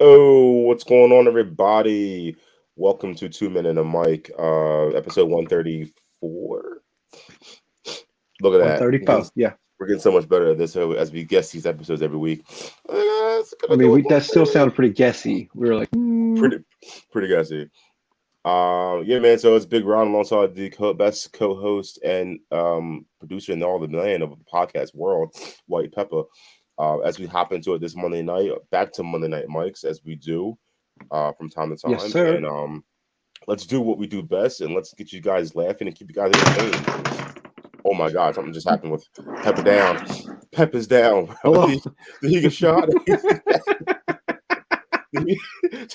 Oh, what's going on, everybody? Welcome to 2 Men and a Mic, episode 134. Look at that. 134. Yeah. We're getting so much better at this as we guess these episodes every week. It's I gonna mean, go with that still sounded pretty guessy. We were like, pretty, pretty guessy. Yeah, man. So it's Big Ron alongside the best co-host and producer in all the land of the podcast world, White Pepper. As we hop into it this Monday night, back to Monday Night Mics as we do from time to yes, time, sir. and let's do what we do best, and let's get you guys laughing and keep you guys entertained. Oh my God, something just happened with Pepper down. Pepper's down. Hello. Did he get shot?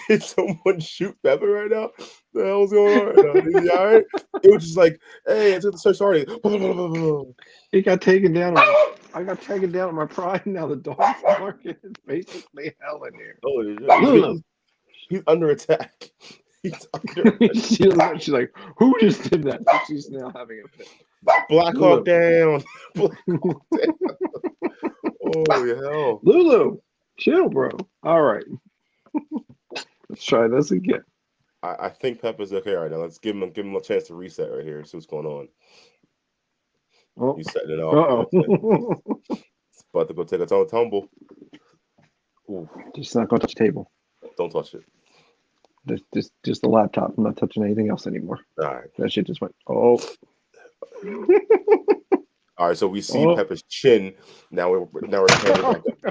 Did someone shoot Pepper right now? The hell's going on right now? Is he all right? It was just like, hey, it's at the search party. It got taken down. I got taken down on my pride. Now the dog market is basically hell in here. Holy Lulu. shit. He's under attack. He's under attack. She's like, who just did that? She's now having a fit. Black Hawk down. Black Hawk down. Holy hell. Lulu, chill, bro. All right. Let's try this again. I think Pepper's okay right now. Let's give him a chance to reset right here. See what's going on. Oh. He's setting it up. Uh-oh. It's about to go take a tumble. Ooh. Just not going to touch the table. Don't touch it. Just the laptop. I'm not touching anything else anymore. All right. That shit just went. Oh. All right. So we see Pepper's chin. Now we're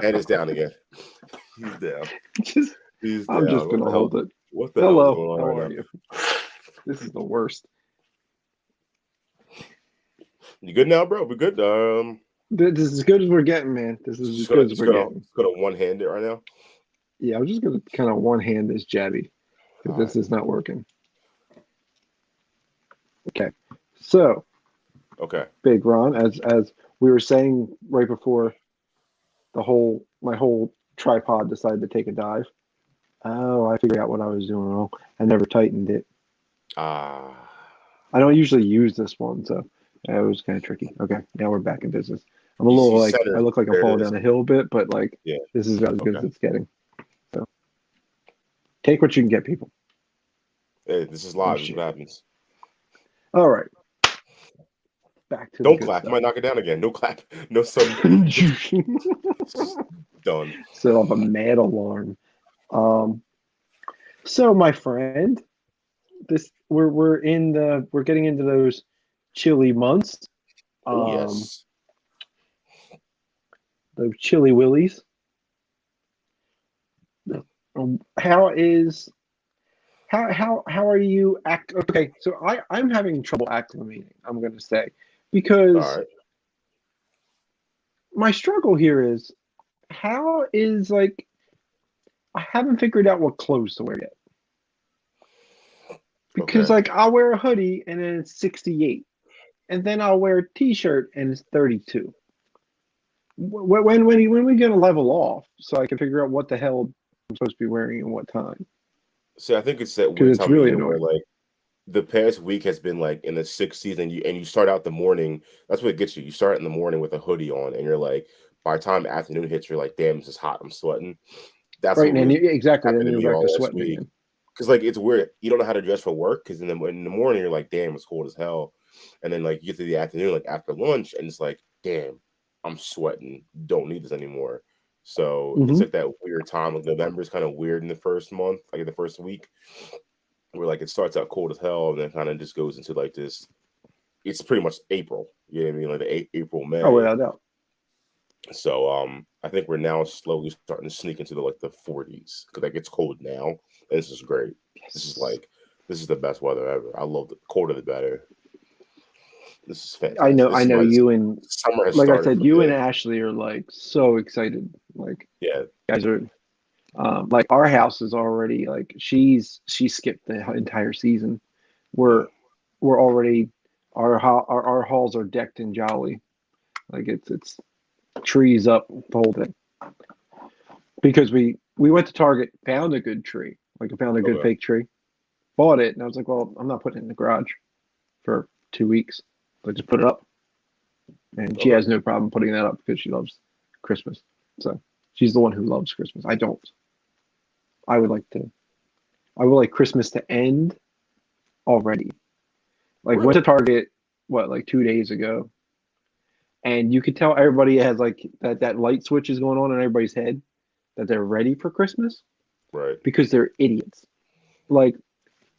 head is down again. He's down. He's I'm down. just gonna hold it. What the hell is going on How right are now? you? This is the worst. You good now, bro? We good. This is as good as we're getting, man. This is as good as we're getting. Just gonna one hand it right now. Yeah, I'm just gonna kind of one hand this jabby because this is not working. Okay, so okay, Big Ron, as we were saying right before my whole tripod decided to take a dive. Oh, I figured out what I was doing wrong. I never tightened it. I don't usually use this one, so it was kind of tricky. Okay, now we're back in business. I'm a little like I look like I'm falling down a hill a bit, but like this is about as good as it's getting. So take what you can get, people. Hey, this is live. This is what happens. All right. Back to don't clap. You might knock it down again. No clap. No sudden. Done. Set off a mad alarm. So my friend, we're getting into those chilly months. Yes. Those chilly willies. How are you okay, so I'm having trouble acclimating, I'm gonna say, because my struggle here is how is like I haven't figured out what clothes to wear yet. Because like I'll wear a hoodie and then it's 68. And then I'll wear a t-shirt and it's 32. When we gonna level off so I can figure out what the hell I'm supposed to be wearing and what time? See, I think it's that weird time really of year where like the past week has been like in the 60s and you start out the morning. That's what it gets you. You start in the morning with a hoodie on and you're like, by the time afternoon hits, you're like, damn, this is hot. I'm sweating. That's right, and exactly. Then you're back to sweating again. Because like it's weird. You don't know how to dress for work because in the morning you're like, damn, it's cold as hell. And then like you get to the afternoon, like after lunch, and it's like, damn, I'm sweating. Don't need this anymore. So it's like that weird time. Like November is kind of weird in the first month, like in the first week, where like it starts out cold as hell and then kind of just goes into like this. It's pretty much April. You know what I mean? Like the April, May. Oh, without doubt. So I think we're now slowly starting to sneak into the 40s because like it's cold now. And this is great. Yes. This is the best weather ever. I love the colder the better. This is fantastic. I know you and summer has like I said, you and Ashley are like so excited. Like guys are like our house is already like she skipped the entire season. We're already our halls are decked and jolly. Like it's trees up the whole thing. Because we went to Target, found a good tree. Like I found a good fake tree. Bought it and I was like, well, I'm not putting it in the garage for 2 weeks. So I just put it up. And she has no problem putting that up because she loves Christmas. So she's the one who loves Christmas. I don't. I would like Christmas to end already. Like went to Really? Target, like 2 days ago, and you could tell everybody has like that light switch is going on in everybody's head that they're ready for Christmas Right. because they're idiots. Like,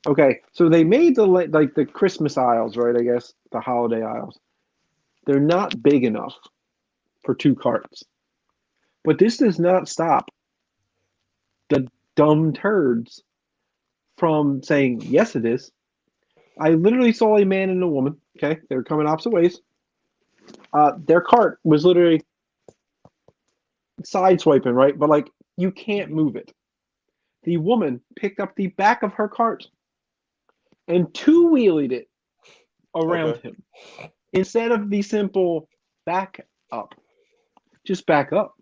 okay, so they made like the Christmas aisles, right? I guess the holiday aisles. They're not big enough for two carts. But this does not stop the dumb turds from saying, yes, it is. I literally saw a man and a woman. Okay. They were coming opposite ways. Their cart was literally side swiping, right? But like, you can't move it. The woman picked up the back of her cart and two wheelied it around Okay. him instead of the simple back up. Just back up.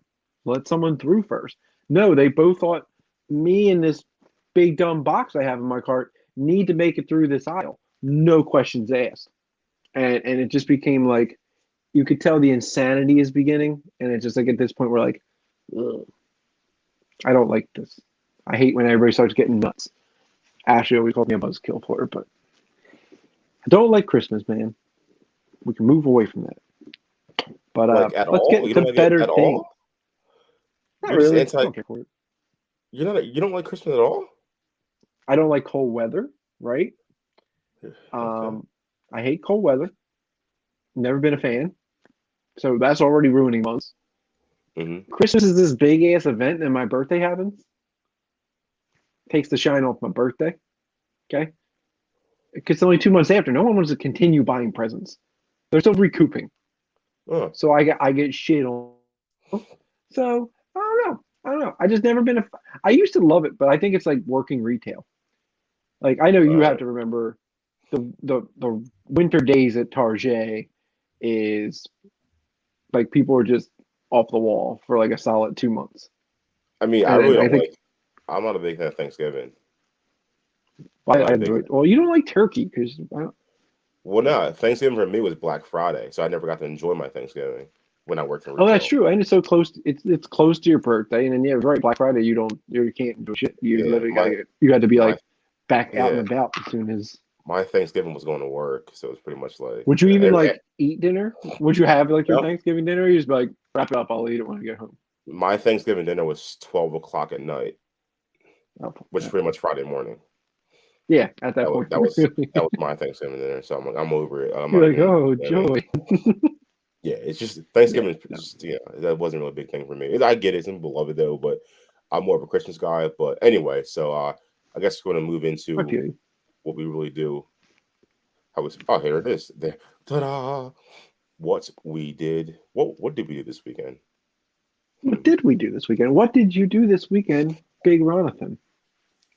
Let someone through first. No, they both thought me and this big dumb box I have in my cart need to make it through this aisle. No questions asked. And it just became like you could tell the insanity is beginning, and it's just like at this point we're like, ugh, I don't like this. I hate when everybody starts getting nuts. Ashley always called me a buzzkill for it, but I don't like Christmas, man. We can move away from that. But Like at let's all? get You to don't like it better at things. all? Not You're just really. I anti. don't care for it. You don't like Christmas at all? I don't like cold weather, right? Okay. I hate cold weather. Never been a fan. So that's already ruining months. Hmm. Christmas is this big ass event and my birthday happens. Takes the shine off my birthday. Okay. It's only 2 months after. No one wants to continue buying presents. They're still recouping. Oh, So I get shit on. So I don't know. I don't know. I just never been a. I used to love it, but I think it's like working retail. Like I know you have right. to remember the winter days at Target is like people are just off the wall for like a solid 2 months. I mean, I And really I don't think like. I'm not a big fan of Thanksgiving. I'm I not a big enjoy fan. it. Well, you don't like turkey because Well, no, Thanksgiving for me was Black Friday, so I never got to enjoy my Thanksgiving when I worked in oh, that's retail. true. And it's so close. It's close to your birthday, and then yeah, right. Black Friday, you can't do shit. You Yeah, literally you got to be my like back out and yeah, about as soon as. my Thanksgiving was going to work, so it's pretty much like Would you even like eat dinner? Would you have like your yep. Thanksgiving dinner? Or you just be like wrap it up. I'll eat it when I get home. My Thanksgiving dinner was 12 o'clock at night, Oh, which is pretty much Friday morning. yeah, at that That was point, that was that was my Thanksgiving dinner. So I'm like, I'm over it. I'm not you're like, even. oh I mean, joy. yeah, it's just Yeah, Thanksgiving. no, Is just, that wasn't really a big thing for me. I get it. Some people love it though, but I'm more of a Christmas guy. But anyway, so I guess we're gonna move I into feel you. what we really do. Here it is. There, ta-da! What we did. What did we do this weekend? What did we do this weekend? What did you do this weekend, Big Ronathan?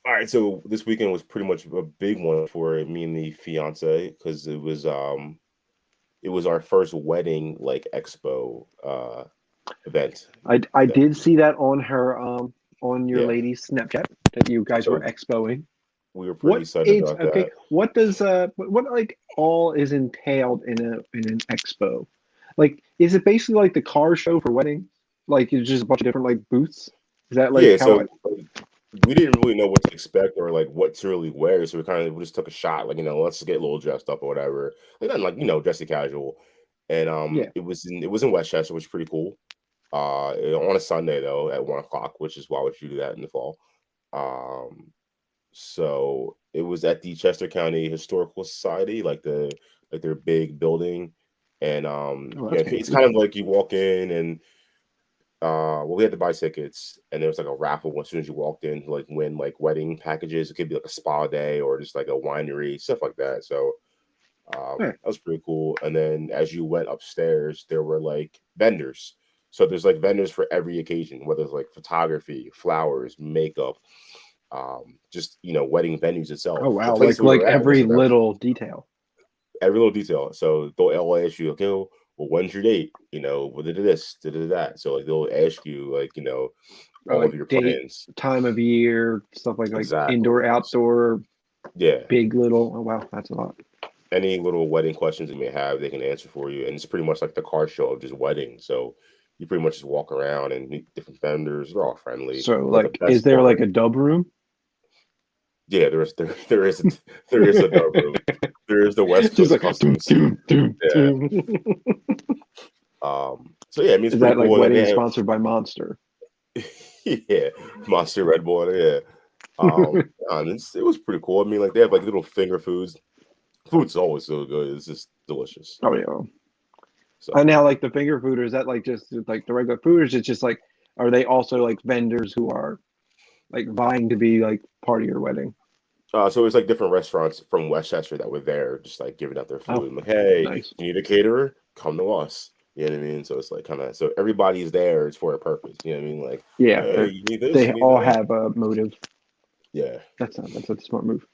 All right, so this weekend was pretty much a big one for me and the fiance because it was our first wedding like expo event. I That did see that on your yeah, lady's Snapchat that you guys were so expoing. we were pretty What excited is about okay? that. What does what like all is entailed in an expo? Like, is it basically like the car show for weddings? Like, it's just a bunch of different like booths. Is that like Yeah, how so it? we didn't really know what to expect or like what to really wear, so we just took a shot, like let's just get a little dressed up or whatever. Like nothing like dressy casual, and Yeah. it was in Westchester, which is pretty cool. On a Sunday though at 1 o'clock, which is why would you do that in the fall? Um, so it was at the Chester County Historical Society, like their big building, and Oh, that's it's fancy. kind of like you walk in and well, we had to buy tickets, and there was like a raffle as soon as you walked in, to, like win like wedding packages. It could be like a spa day or just like a winery, stuff like that. So Yeah. that was pretty cool. And then as you went upstairs, there were like vendors. So there's like vendors for every occasion, whether it's like photography, flowers, makeup, just wedding venues Oh itself. The wow. place that we Like were at every wasn't that little detail. every little detail. So they'll ask you, okay, well, when's your date? What did this, did that. So like they'll ask you like Or all of like your date, plans. time of year, stuff like Exactly. indoor, outdoor, Yeah. big, little. Oh wow, that's a lot. Any little wedding questions you may have, they can answer for you. And it's pretty much like the car show of just weddings. So you pretty much just walk around and meet different vendors. They're all friendly. So But the like, is best there like part, a dub room? yeah, there is a dub room. There is the West Just Coast like doom, Customs. doom, doom, Yeah. doom. So yeah, I mean it's Is pretty that like cool. And wedding then sponsored by Monster? yeah, Monster Red Bull. Yeah. And it was pretty cool. I mean, like they have like little finger foods. Food's always so good. It's just delicious. Oh yeah. And So now like the finger food, or is that like just like the regular food, or is it just like, are they also like vendors who are like vying to be like part of your wedding? so it's like different restaurants from Westchester that were there, just like giving out their Oh, food. I'm like, hey, nice. you need a caterer? Come to us. You know what I mean? So it's like kind of so everybody's there. It's for a purpose. You know what I mean? Like, Yeah, hey, you need this, they you need all that. have a motive. Yeah, That's a smart move.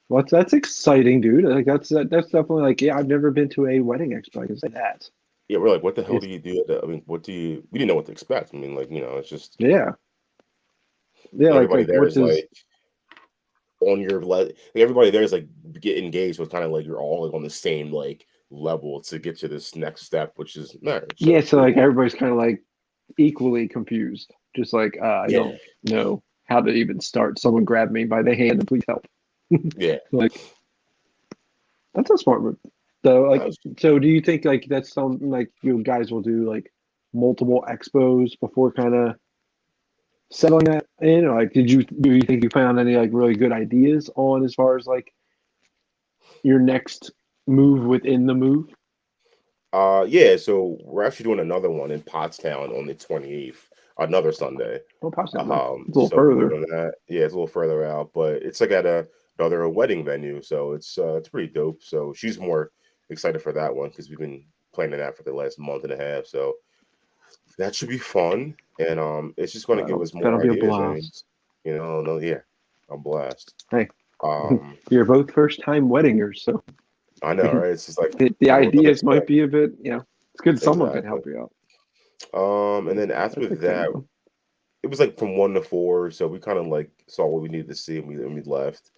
Well, that's exciting, dude. Like that's definitely like, yeah, I've never been to a wedding expo. I can say that. yeah. We're like, what the hell do It's you do? I mean, what do you? We didn't know what to expect. I mean, like it's just yeah, yeah. everybody Like there what is does like on your like everybody there is like get engaged with kind of like you're all like on the same like level to get to this next step, which is marriage. So yeah? it's So pretty like cool. everybody's kind of like equally confused. Just like I Yeah, don't know how to even start. Someone grab me by the hand and please help. yeah. Like that's a smart move. So That like, was so do you think like that's something like you guys will do like multiple expos before kind of settling that in? Or like, do you think you found any like really good ideas on as far as like your next move within the move? yeah, so we're actually doing another one in Pottstown on the 28th, another Sunday. Oh, possibly no. It's a little So we're further. doing that. Yeah, it's a little further out, but it's like at another wedding venue, so it's pretty dope. So she's more excited for that one because we've been planning that for the last month and a half. So that should be fun, and it's just going to give us That'll more be a ideas. I mean, blast. no, yeah, I'm blessed. Hey, Um, you're both first time weddingers, so I know, right? It's just like the you don't know what to ideas might expect. be a bit, it's good someone can Exactly. help you out. And then after That's exciting, that, though. it was like from 1 to 4, so we kind of like saw what we needed to see, and we left,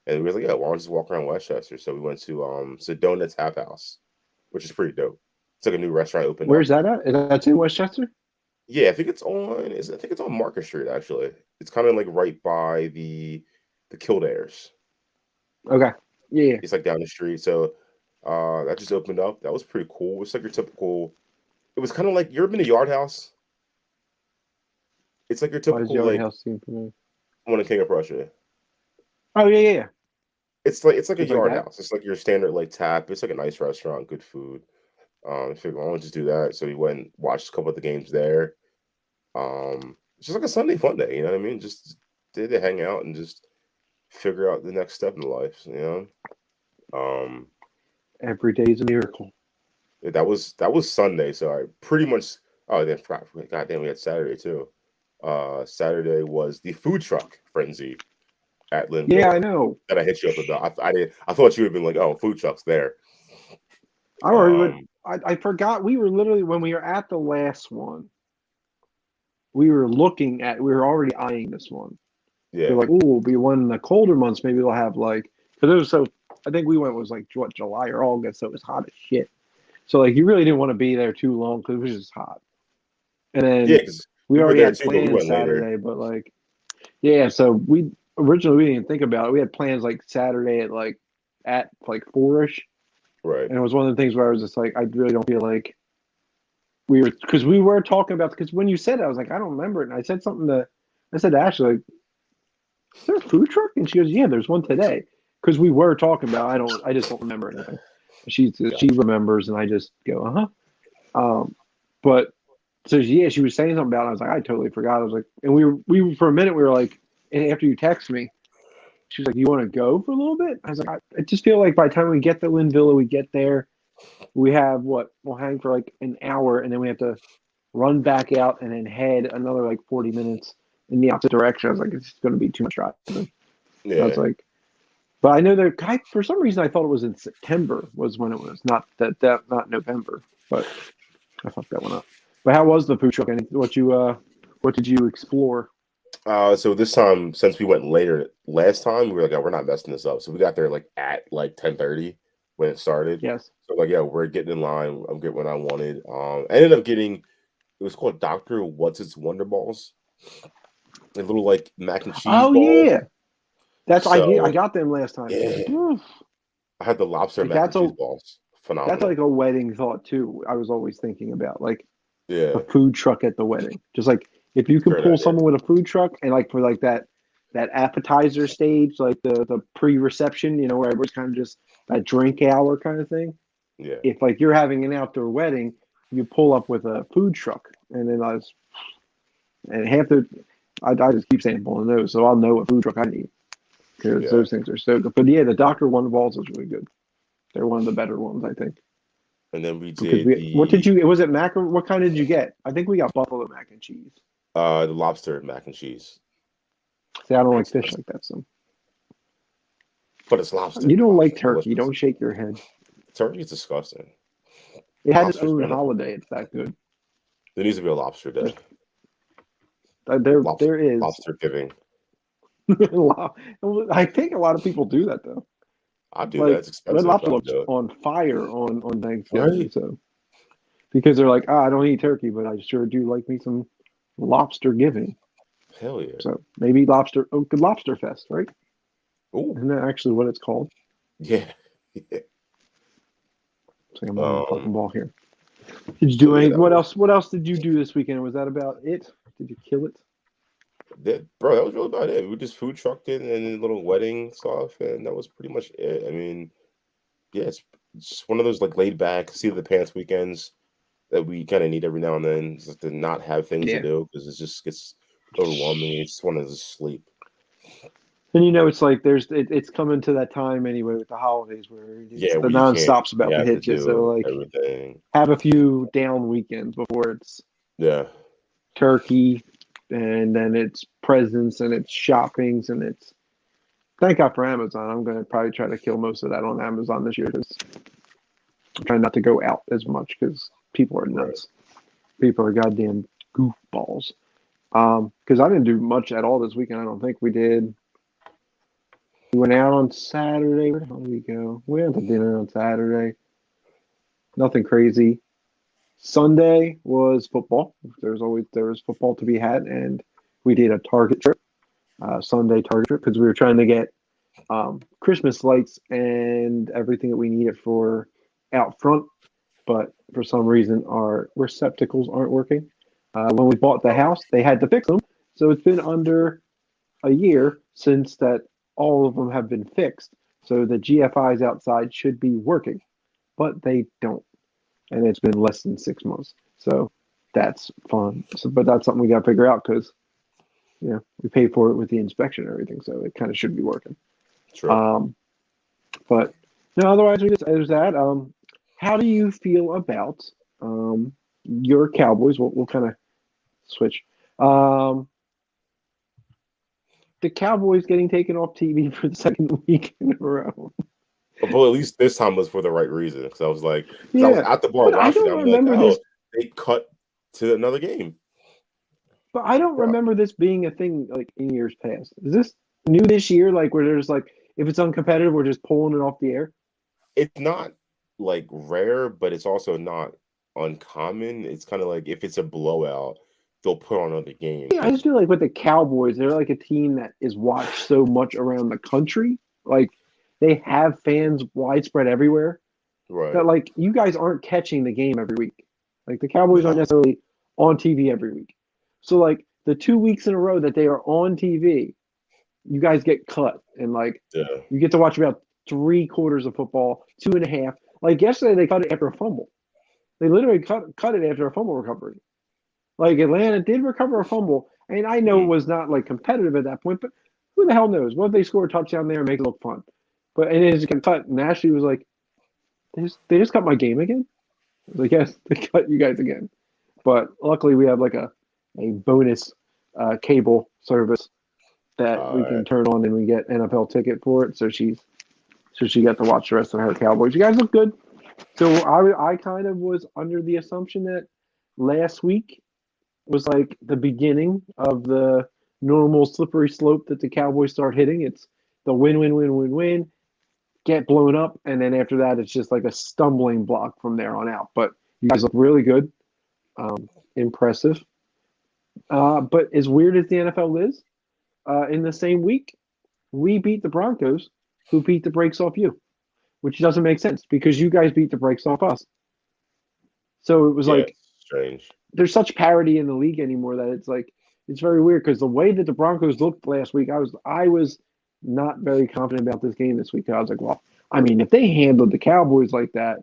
and we were like, yeah, why don't we just walk around Westchester? So we went to Sedona Tap House, which is pretty dope. It's like a new restaurant opened Where's up. that at? Is that in Westchester? Yeah, I think it's on Market Street actually. It's kind of like right by the Kildares. Okay. Yeah. It's like down the street. So that just opened up. That was pretty cool. It's like your typical. It was kind of like you ever been to Yard House? It's like your Why does typical Yard like House seem familiar? one in King of Prussia. Oh yeah, yeah, yeah. It's like a Just like Yard that. House. It's like your standard like tap. It's like a nice restaurant, good food. I figured why don't we just do that? So we went and watched a couple of the games there. It's just like a Sunday fun day. You know what I mean? Just did to hang out and just figure out the next step in life. Um, Every day is a miracle. that was Sunday. So I pretty much. Oh, then God damn, we had Saturday too. Saturday was the food truck frenzy at Yeah, I Linville know. that I hit you up about. I did. I thought you would have been like, oh, food trucks there. I already would. Um, I forgot we were literally when we were at the last one. We were looking at. We were already eyeing this one. We're yeah, like, oh, we'll be one in the colder months. Maybe we'll have like because it was so. I think we went was like what July or August, so it was hot as shit. So like you really didn't want to be there too long because it was just hot. And yeah, then because we we were already there had too, but we plans went later. Saturday, but like yeah, so we originally we didn't even think about it. We had plans like Saturday at like 4ish, Right. and it was one of the things where I was just like, I really don't feel like we were because we were talking about because when you said it, I was like, I don't remember it, and I said to Ashley, like, is there a food truck? And she goes, yeah, there's one today because we were talking about. I just don't remember anything. She Gotcha. remembers, and I just go, uh huh. But so yeah, she was saying something about it. I was like, I totally forgot. I was like, and we for a minute we were like, and after you text me, she was like, you want to go for a little bit? I was like, I just feel like by the time we get to Linville, we get there, we have what we'll hang for like an hour, and then we have to run back out and then head another like 40 minutes in the opposite direction. I was like, it's going to be too much driving. I was Yeah. like, but I know that for some reason I thought it was in September was when it was not November, but I fucked that one up. But how was the food truck? And what did you explore? So this time, since we went later last time, we were like, oh, we're not messing this up. So we got there like at like 10:30 when it started. Yes. So like, yeah, we're getting in line. I'm getting what I wanted. I ended up getting It was called Doctor What's Its Wonder Balls. A little like mac and cheese Oh balls. yeah, I So got them last time. yeah, Oof. I had the lobster Like mac and that's cheese a balls. that's like Phenomenal. a wedding thought too. I was always thinking about like a Yeah, food truck at the wedding. Just like if you it's a can great pull idea. someone with a food truck and like for like that appetizer stage, like the pre-reception, where everyone's kind of just that drink hour kind of thing. Yeah, If like you're having an outdoor wedding, you pull up with a food truck, and then and half the I just keep saying pulling those, so I'll know what food truck I need because yeah. those things are so good. But yeah, the Doctor One Balls is really good. They're one of the better ones, I think. And then we Because did what did you? Was it mac or what kind did you get? I think we got buffalo mac and cheese. the lobster mac and cheese. See, I don't like It's fish like that, so but it's lobster. you don't like Lobster's turkey. delicious. Don't shake your head. Turkey's disgusting. It has its Lobster's own benefit. holiday. It's that good. There needs to be a lobster day. There's there Lobster there is. lobster giving. I think a lot of people do that though. I do that. Like It's Red expensive, but Lobster I'll looks do it. on fire on Thanksgiving. Right? So because they're like, I don't eat turkey, but I sure do like me some lobster giving. Hell yeah. So maybe lobster. Oh, good lobster fest, right? Ooh. Isn't that actually what it's called? Yeah. Yeah. So I'm on the fucking Um, ball here. Did you so do yeah, any? that What was else? What else did you do this weekend? Was that about it? Did you kill it? that, bro, that was really about it. We just food trucked it and then a little wedding stuff, and that was pretty much it. I mean, yeah, it's one of those like laid back, seat of the pants weekends that we kind of need every now and then, just to not have things to Yeah. do because it just gets overwhelming. You just want to just sleep. And it's like it's coming to that time anyway with the holidays where it's Yeah, the where you can't, nonstop's you about to have to hit you. So do like everything. have a few down weekends before it's Yeah, turkey and then it's presents and it's shoppings and it's thank God for Amazon. I'm gonna probably try to kill most of that on Amazon this year because I'm trying not to go out as much because people are right. nuts. People are goddamn goofballs. Because I didn't do much at all this weekend. I don't think we did. We went out on Saturday. Where the hell did we go? We went to dinner on Saturday. Nothing crazy. Sunday was football. There was football to be had, and we did a Target trip, Sunday Target trip because we were trying to get Christmas lights and everything that we needed for out front. But for some reason, our receptacles aren't working. When we bought the Oh, house, they had to fix them. So it's been under a year since that all of them have been fixed. So the GFIs outside should be working, but they don't. And it's been less than 6 months. So that's fun. So, but that's something we got to figure out because, we paid for it with the inspection and everything. So it kind of should be working. true. Um, but no, otherwise, there's that. How do you feel about your Cowboys? We'll kind of switch. Um, the Cowboys getting taken off TV for the second week in a row. But at least this time was for the right reason because I was Yeah, at the bar but I watching it. don't I'm like, remember oh, this. they cut to another game. But I don't Bro, remember this being a thing like in years past. Is this new this year? Like where there's like if it's uncompetitive, we're just pulling it off the air. it's not like rare, but it's also not uncommon. It's kind of like if it's a blowout, they'll put on another game Yeah, I because just feel like with the Cowboys, they're like a team that is watched so much around the country. Like they have fans widespread everywhere. That right. like you guys aren't catching the game every week. Like the Cowboys aren't No, necessarily on TV every week. So like the 2 weeks in a row that they are on TV, you guys get cut and like yeah, you get to watch about 3 quarters of football, 2.5. Like yesterday they cut it after a fumble. They literally cut it after a fumble recovery. Like Atlanta did recover a fumble, and I know it mhm, was not like competitive at that point, but who the hell knows? What if they score a touchdown there and make it look fun? But and it just got cut. And Ashley was like, they just cut my game again. I was like, yes, they cut you guys again. But luckily, we have like a bonus cable service that we uh, can turn on, and we get NFL ticket for it. So she got to watch the rest of her Cowboys. You guys look good. So I kind of was under the assumption that last week was like the beginning of the normal slippery slope that the Cowboys start hitting. It's the win, win, win, win, win, get blown up, and then after that, it's just like a stumbling block from there on out. But you guys look really good. impressive. But as weird as the NFL is, in the same week, we beat the Broncos, who beat the brakes off you, which doesn't make sense because you guys beat the brakes off us. So it was Yeah, like it's strange. there's such parity in the league anymore that it's like it's very weird because the way that the Broncos looked last week, I was not very confident about this game this week. I was like, well, I mean, if they handled the Cowboys like that,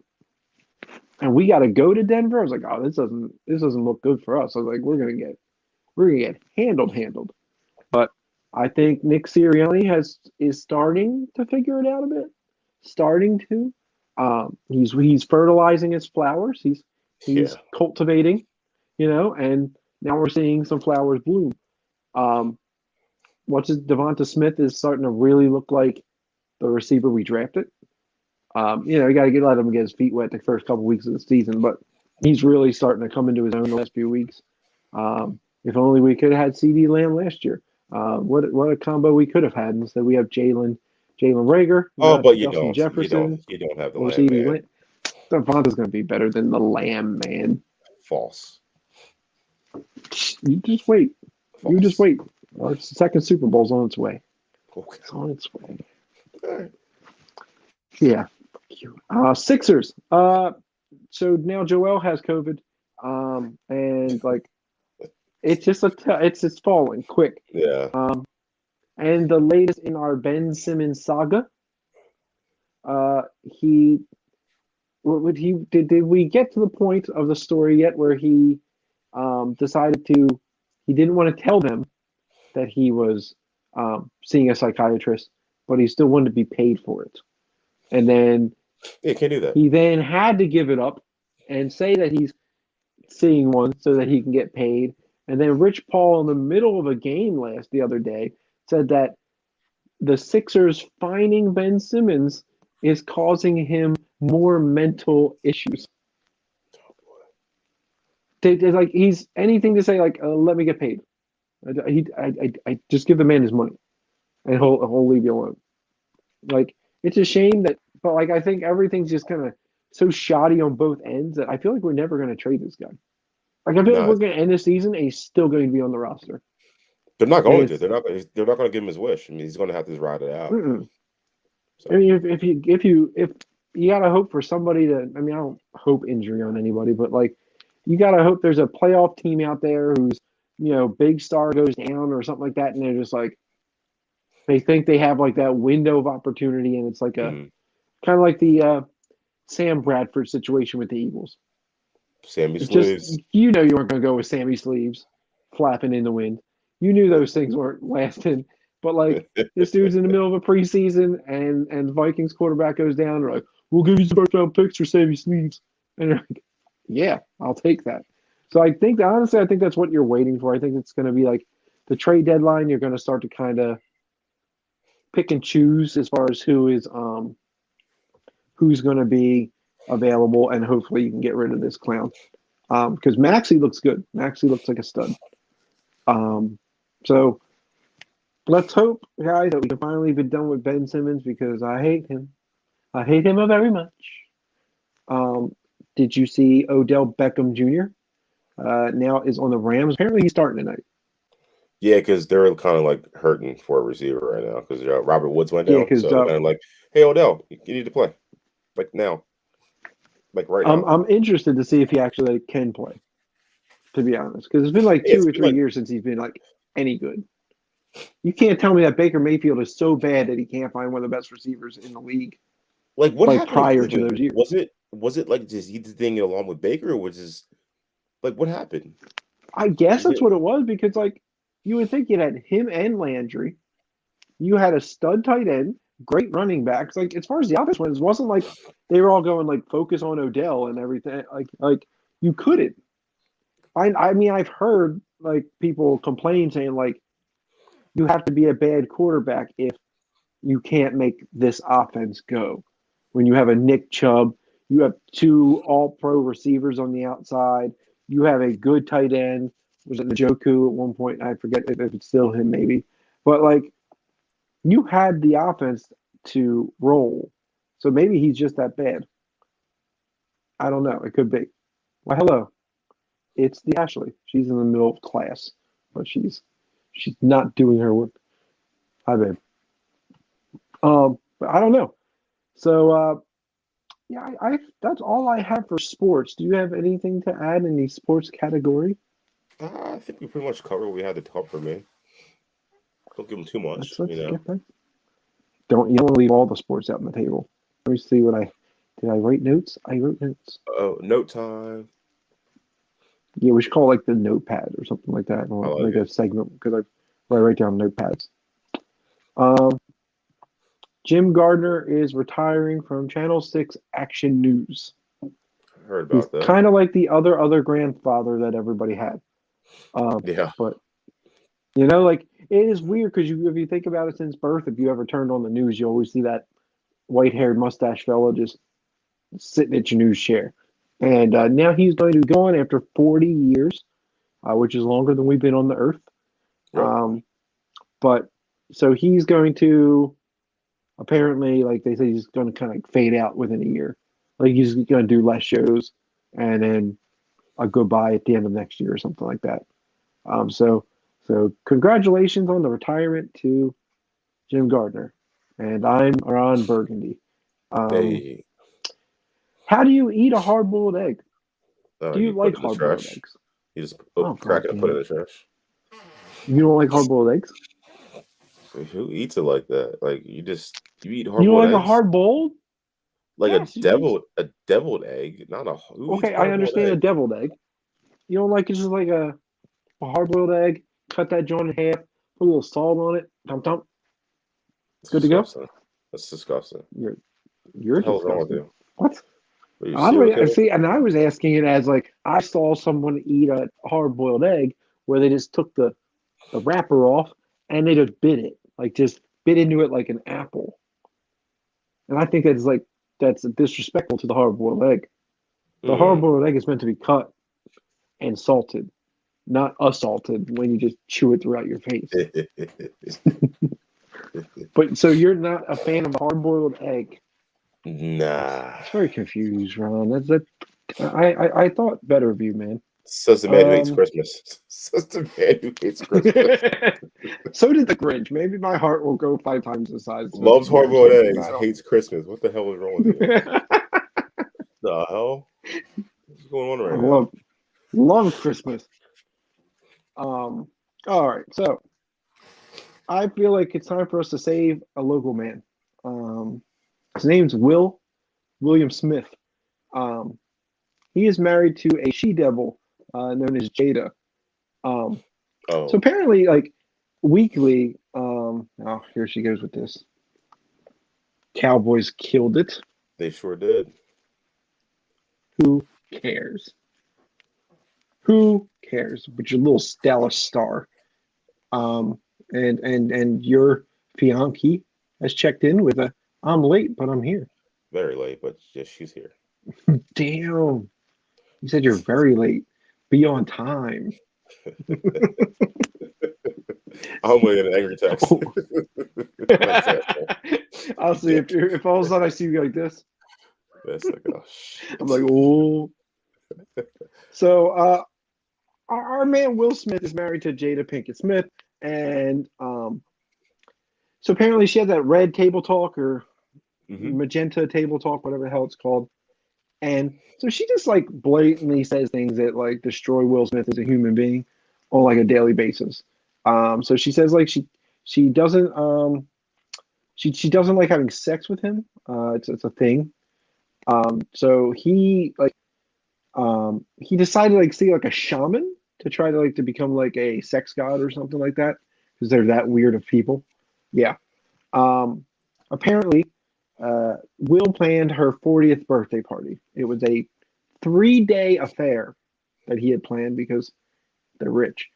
and we got to go to Denver, I was like, oh, this doesn't look good for us. I was like, we're gonna get handled. But I think Nick Sirianni is starting to figure it out a bit. Starting to. He's fertilizing his flowers. He's Yeah, cultivating, and now we're seeing some flowers bloom. Um, Devonta Smith is starting to really look like the receiver we drafted. You got to let him get his feet wet the first couple weeks of the season, but he's really starting to come into his own the last few weeks. If only we could have had CD Lamb last year. What a combo we could have had. Instead, we have Jalen Rager, oh, not but you Justin don't, you don't, Jefferson you don't have the or Lamb, CD man. Lamb. Devonta's going to be better than the Lamb, man. False. You just wait. You just False. wait. Our second Super Bowl's on its way. Okay. It's on its way. All right. Yeah. Sixers. So now Joel has COVID. And like it's just falling quick. Yeah. And the latest in our Ben Simmons saga, he what would he did we get to the point of the story yet where he decided he didn't want to tell them that he was seeing a psychiatrist, but he still wanted to be paid for it. And then Yeah, can't do that. he then had to give it up and say that he's seeing one so that he can get paid. And then Rich Paul, in the middle of a game the other day, said that the Sixers fining Ben Simmons is causing him more mental issues. Like he's anything to say, like, let me get paid. I just give the man his money, and he'll leave you alone. Like it's a shame but like I think everything's just kind of so shoddy on both ends that I feel like we're never going to trade this guy. Like I feel like No, we're going to end the season and he's still going to be on the roster. they're not And going to. it's They're not going to give him his wish. I mean, he's going to have to just ride it out. mm-mm. I So mean, if you got to hope for somebody to, I mean, I don't hope injury on anybody, but like you got to hope there's a playoff team out there who's big star goes down or something like that, and they're just like they think they have like that window of opportunity, and it's like a mhm. kind of like the Sam Bradford situation with the Eagles. Sammy It's just Sleeves. you weren't going to go with Sammy Sleeves flapping in the wind. You knew those things weren't lasting. But like this dude's in the middle of a preseason, and the Vikings quarterback goes down. They're like, "We'll give you some first round picks for Sammy Sleeves," and they're like, "Yeah, I'll take that." So I think honestly, I think that's what you're waiting for. I think it's going to be like the trade deadline. You're going to start to kind of pick and choose as far as who's going to be available, and hopefully you can get rid of this clown. Because Maxey looks good. Maxey looks like a stud. So let's hope, guys, that we can finally be done with Ben Simmons because I hate him. I hate him very much. Did you see Odell Beckham Jr. Now is on the Rams? Apparently, he's starting tonight. Yeah, because they're kind of like hurting for a receiver right now because Robert Woods went Yeah, down. because So they're kind of like, hey, Odell, you need to play. Like now. Like right now. I'm interested to see if he actually can play. To be honest, because it's been like Yeah, two it's or been three like, years since he's been like any good. You can't tell me that Baker Mayfield is so bad that he can't find one of the best receivers in the league. what Like happened in prior to Cleveland? those years, Was it like just he did thing along with Baker, or was just like what happened? I guess Is that's it what it was. Because like you would think you had him and Landry. You had a stud tight end, great running backs. Like as far as the offense went, it wasn't like they were all going like focus on Odell and everything. Like you couldn't. I mean I've heard like people complain saying like you have to be a bad quarterback if you can't make this offense go. When you have a Nick Chubb, you have two all-pro receivers on the outside, you have a good tight end. Was it Njoku at one point? I forget if it's still him, maybe. But like you had the offense to roll, so maybe he's just that bad. I don't know. It could be. Well, hello. It's the Ashley. She's in the middle of class, but she's not doing her work. Hi, babe. But I don't know. So yeah, I that's all I have for sports. Do you have anything to add in the sports category? I think we pretty much covered what we had to cover, man. Don't give them too much, Let's get back. Don't leave all the sports out on the table. Let me see what I did. I write notes. I wrote notes. Oh, note time. Yeah, we should call it like the notepad or something like that. Or I like a it. segment because I write down notepads. Jim Gardner is retiring from Channel 6 Action News. Heard He's about that. kind of like the other grandfather that everybody had. Yeah. But you know, like it is weird because if you think about it since birth, if you ever turned on the news, you always see that white-haired mustache fella just sitting at your news chair. And now he's going to go on after 40 years, which is longer than we've been on the earth. Yep. But so he's going to apparently, like they say, he's going to kind of like fade out within a year. Like he's going to do less shows and then a goodbye at the end of next year or something like that. So congratulations on the retirement to Jim Gardner. And I'm Ron Burgundy. Hey. How do you eat a hard-boiled egg? Do you You put like it in the hard-boiled trash. eggs? You just Oh, crack God it and put damn it in it. the trash. You don't like hard-boiled eggs? Who eats it like that? Like you eat You don't hard-boiled like a eggs? hard-boiled? Like Yes, you just... a deviled egg, not a who eats Okay, I hard-boiled understand a egg? deviled egg. You don't like it's just like a hard-boiled egg, cut that joint in half, put a little salt on it, thump. It's Good to go? disgusting. That's disgusting. You're What you're the hell is wrong with disgusting. you? What? Are you a I serial don't killer? see, and I was asking it as like I saw someone eat a hard-boiled egg where they just took the wrapper off and they just bit it, like just bit into it like an apple. And I think that's disrespectful to the hard-boiled egg. The Hmm. hard-boiled egg is meant to be cut and salted, not assaulted when you just chew it throughout your face. But so you're not a fan of a hard-boiled egg? Nah. It's very confused, Ron. I thought better of you, man. Says the man who hates Christmas. Says the man who hates Christmas. So did the Grinch. Maybe my heart will go 5 times the size of Loves yours hard-boiled thinking eggs, that. hates Christmas. What the hell is wrong with you? The hell? What's going on I right now? love Christmas. All right, so I feel like it's time for us to save a local man. His name's William Smith. Um, he is married to a she-devil known as Jada. So Oh, apparently, like weekly. Oh, here she goes with this. Cowboys killed it. they sure did. Who cares? Who cares? But your little Stella star. And your fiancé has checked in with a. I'm late, but I'm here. Very late, but yes, she's here. Damn. You said you're very late. Be on time. I'm gonna get an angry text. Oh. I'll see if all of a sudden I see you like this. That's like, oh shit. I'm like, oh. So our man Will Smith is married to Jada Pinkett Smith, and so apparently she had that red table talk or magenta table talk, whatever the hell it's called. And so she just like blatantly says things that like destroy Will Smith as a human being on like a daily basis. So she says like she doesn't she doesn't like having sex with him. It's a thing. So he decided like see like a shaman to try to like to become like a sex god or something like that because they're that weird of people. Yeah. Apparently, Will planned her 40th birthday party. It was a 3-day affair that he had planned because they're rich.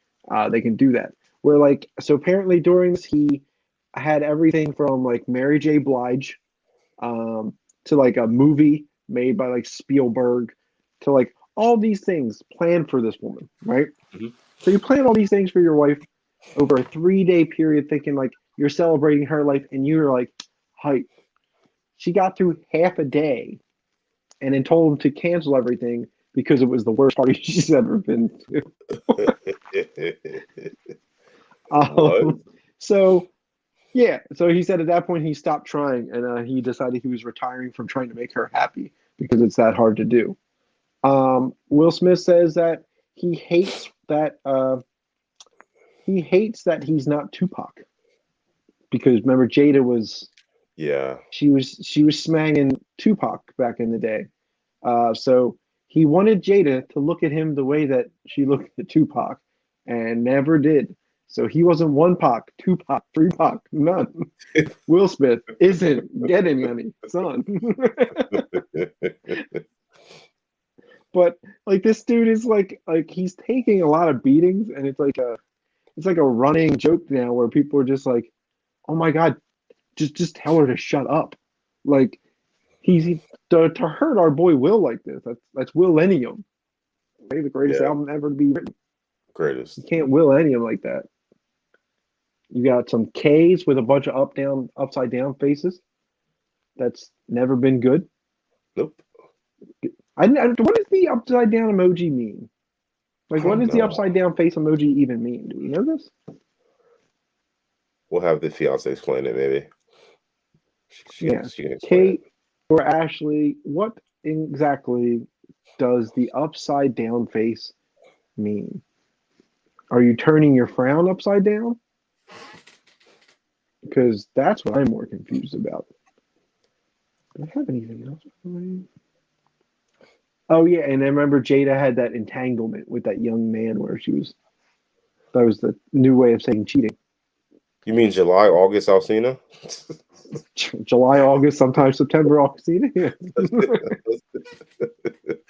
They can do that. Where like so apparently during this he had everything from like Mary J. Blige to like a movie made by like Spielberg to like all these things planned for this woman, right? So you plan all these things for your wife over a 3-day period, thinking like you're celebrating her life, and you're like, hype. She got through half a day and then told him to cancel everything because it was the worst party she's ever been to. What? So yeah, so he said at that point he stopped trying and he decided he was retiring from trying to make her happy because it's that hard to do. Will Smith says that he hates that he's not Tupac because remember Jada was she was smanging Tupac back in the day. So he wanted Jada to look at him the way that she looked at Tupac and never did. So he wasn't one Pac, two Pac, three Pac, none. Will Smith isn't getting any, son. But like this dude is like he's taking a lot of beatings, and it's like a running joke now where people are just like, oh my god, just tell her to shut up. Like to hurt our boy Will like this. That's Willennium. Maybe the greatest album ever to be written. Greatest. You can't Willennium like that. You got some K's with a bunch of upside down faces. That's never been good. Nope. What does the upside down emoji mean? Like, what does the upside down face emoji even mean? Do we know this? We'll have the fiance explain it, maybe. She can explain Kate it. or Ashley, what exactly does the upside down face mean? Are you turning your frown upside down? Because that's what I'm more confused about. Do I have anything else? Oh yeah, and I remember Jada had that entanglement with that young man where that was the new way of saying cheating. You mean July, August, Alcina? July, August, sometimes September, Alcina. Yeah.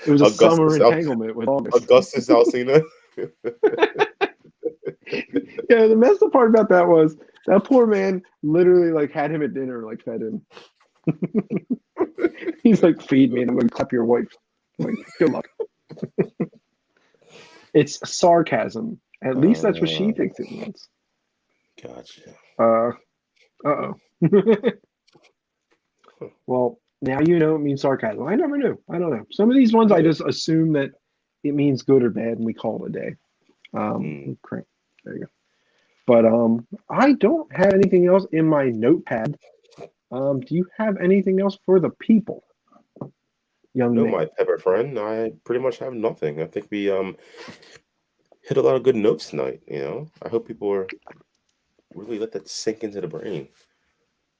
It was a summer entanglement with August. Augustus Alcina. Yeah, the messed up part about that was that poor man literally like had him at dinner, like fed him. He's like, feed me and I'm gonna clap your wife. I'm like, good luck. It's sarcasm. At least that's what she thinks it means. Gotcha. Uh-oh. Well, now you know it means sarcasm. I never knew. I don't know. Some of these ones I just assume that it means good or bad and we call it a day. Crap. There you go. But I don't have anything else in my notepad. Do you have anything else for the people? Young man. My pepper friend, I pretty much have nothing. I think we hit a lot of good notes tonight, I hope people are really let that sink into the brain.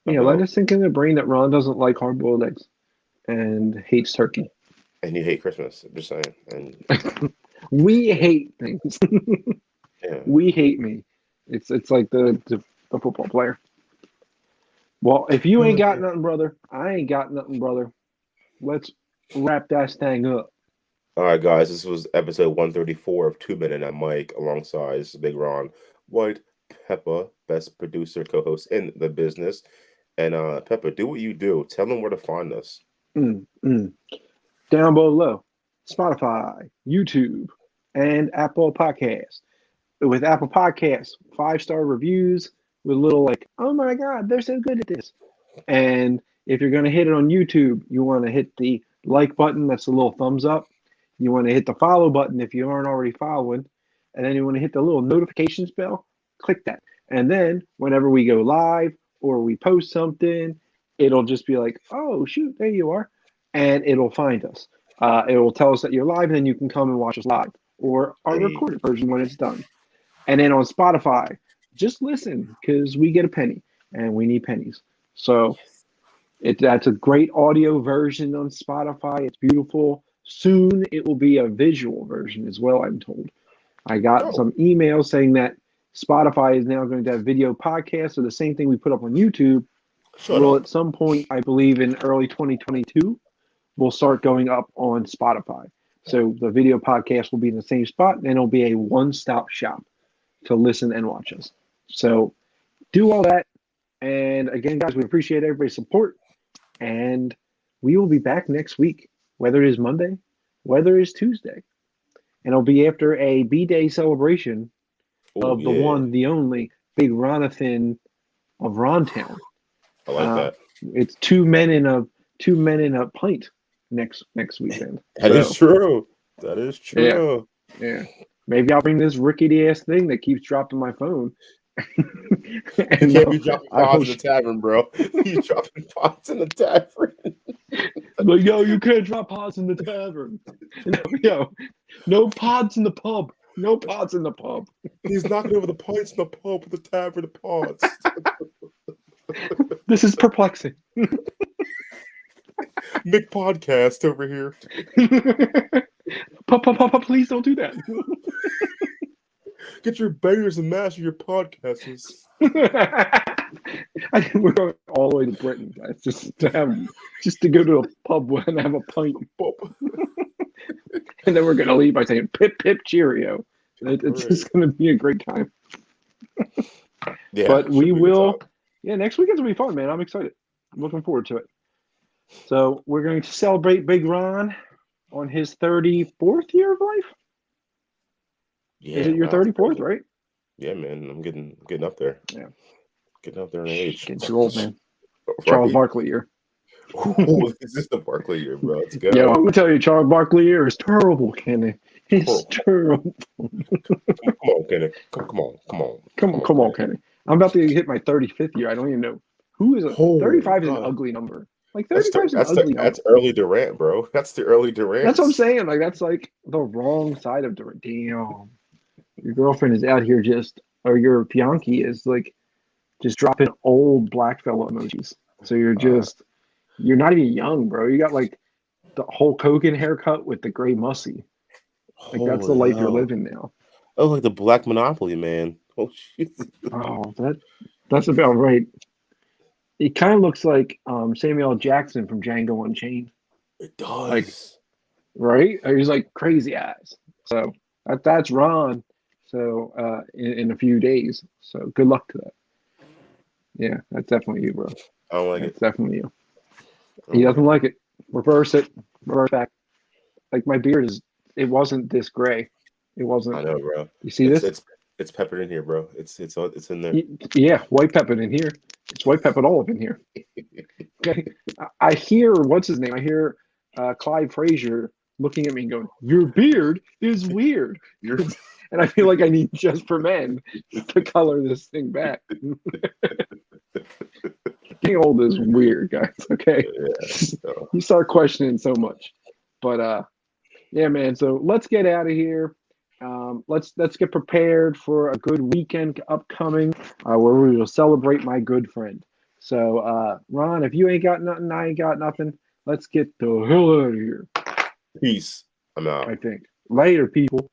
Yeah, let it sink in the brain that Ron doesn't like hard-boiled eggs and hates turkey. And you hate Christmas, I'm just saying. And we hate things. We hate me. It's like the football player. Well, if you ain't got nothing, brother, I ain't got nothing, brother. Let's wrap that thing up. All right, guys, this was episode 134 of 2 Minute and Mike alongside this is Big Ron, White Peppa, best producer, co-host in the business. And Peppa, do what you do. Tell them where to find us. Down below, Spotify, YouTube, and Apple Podcasts. With Apple Podcasts, 5-star reviews with a little like, oh my God, they're so good at this. And if you're going to hit it on YouTube, you want to hit the like button. That's a little thumbs up. You want to hit the follow button if you aren't already following. And then you want to hit the little notifications bell. Click that. And then whenever we go live or we post something, it'll just be like, oh, shoot, there you are. And it'll find us. It will tell us that you're live, and then you can come and watch us live or our recorded version when it's done. And then on Spotify, just listen because we get a penny and we need pennies. So that's a great audio version on Spotify. It's beautiful. Soon it will be a visual version as well, I'm told. I got some emails saying that Spotify is now going to have video podcasts. So the same thing we put up on YouTube will at some point, I believe in early 2022, will start going up on Spotify. So the video podcast will be in the same spot and it'll be a one-stop shop to listen and watch us. So do all that. And again, guys, we appreciate everybody's support. And we will be back next week, whether it is Monday, whether it is Tuesday. And it'll be after a B-Day celebration of the one, the only Big Ronathan of Rontown. I like that. It's two men in a pint next weekend. That is true. That is true. Yeah. Maybe I'll bring this rickety ass thing that keeps dropping my phone. You can't be dropping pods in the tavern, bro. You dropping pods in the tavern. Like, yo, you can't drop pods in the tavern. No pods in the pub. No pods in the pub. He's knocking over the pints in the pub with the tavern, the pods. This is perplexing. Mick podcast over here. Please don't do that. Get your bangers and mash your podcasters. We're going all the way to Britain, guys, just to go to a pub and have a pint. And then we're gonna leave by saying "pip pip cheerio." It's just gonna be a great time. Yeah, but we will. Yeah, next weekend's gonna be fun, man. I'm excited. I'm looking forward to it. So we're going to celebrate Big Ron on his 34th year of life. Yeah, is it your 34th, right? Yeah, man. I'm getting up there. Yeah, getting up there in age. Getting too old, man. Right. Charles Barkley year. Oh, this is the Barkley year, bro. Let's go. Yeah, I'm gonna tell you, Charles Barkley year is terrible, Kenny. It's terrible. Come on, Kenny. Come on, Kenny. I'm about to hit my 35th year. I don't even know who is. 35 is an ugly number. Like 35 is an ugly number. That's early Durant, bro. That's the early Durant. That's what I'm saying. Like that's like the wrong side of Durant. Damn, your girlfriend is out here or your fiance is like just dropping old black fella emojis. So you're not even young, bro. You got like the Hulk Hogan haircut with the gray mussy. Like that's the life you're living now. Oh, like the Black Monopoly, man. Oh shit. Oh, that's about right. It kind of looks like Samuel L. Jackson from Django Unchained. It does. Like, right? He's like crazy eyes. So that's Ron. So in a few days. So good luck to that. Yeah, that's definitely you, bro. I don't like it. It's definitely you. He doesn't like it. Reverse it. Reverse back. Like my beard it wasn't this gray. It wasn't. I know, bro. You see this? It's peppered in here, bro. It's in there. Yeah, white peppered in here. It's white peppered all up in here. Okay. I hear what's his name? I hear Clyde Frazier looking at me and going, "Your beard is weird." And I feel like I need Just for Men to color this thing back. Getting old is weird, guys. Okay, yeah, you start questioning so much, but yeah, man. So let's get out of here. Let's get prepared for a good weekend upcoming, where we will celebrate my good friend. So, Ron, if you ain't got nothing, I ain't got nothing. Let's get the hell out of here. Peace. I'm out. I think later, people.